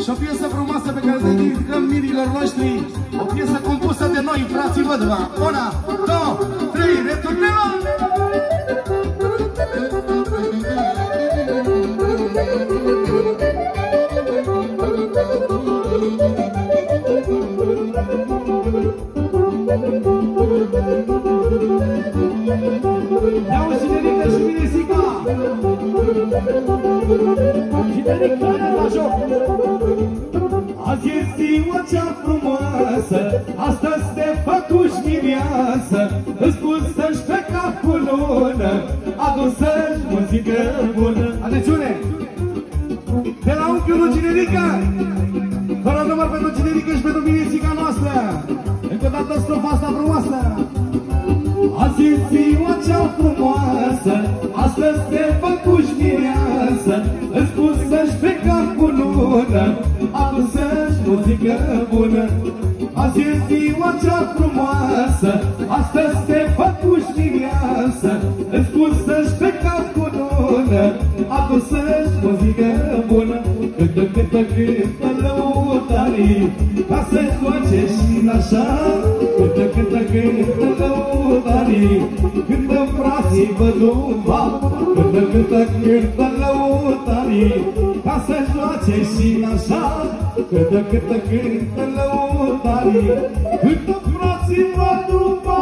Și o piesă frumoasă pe care le dedicăm mirilor noștri. O piesă compusă de noi, frații Vădva. 1, 2, 3, returnăm! Ia-o și Nerica și Minesica! Și Nerica la joc! Azi e ziua cea frumoasă, astăzi te făcuși mireasă, îți pus să-și pe cap cu lună, adusă-și muzică bună. Atențiune! De la unchiul lui Cinerica, fără număr pentru Cinerica și pentru Minesica noastră, încă o dată strofa asta frumoasă. Azi e ziua cea frumoasă, astăzi te făcuși mireasă, îți pus să-și pe cap cu lună, adusă-și muzică bună. Azi e ziua cea frumoasă, astăzi te făcuși mireasă, îți pus să-și pe cap cu lună, adusă-și muzică bună. Cântă, cântă, cântă lăutarii, ca să-ți joace și așa. Cântă, cântă, cântă lăutarii, cântă frații Văduva. Cântă, cântă, cântă lăutarii, ca să-ți joace și așa. Cântă, cântă, cântă lăutarii, cântă frații Văduva.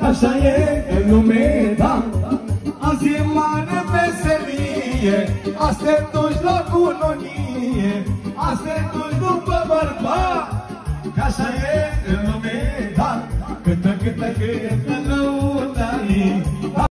Așa e în lume, da. Azi e mare veselie, azi te duci la cununie, azi te duci după bărbat. Așa e în lume, da. Cântă, cântă, cântă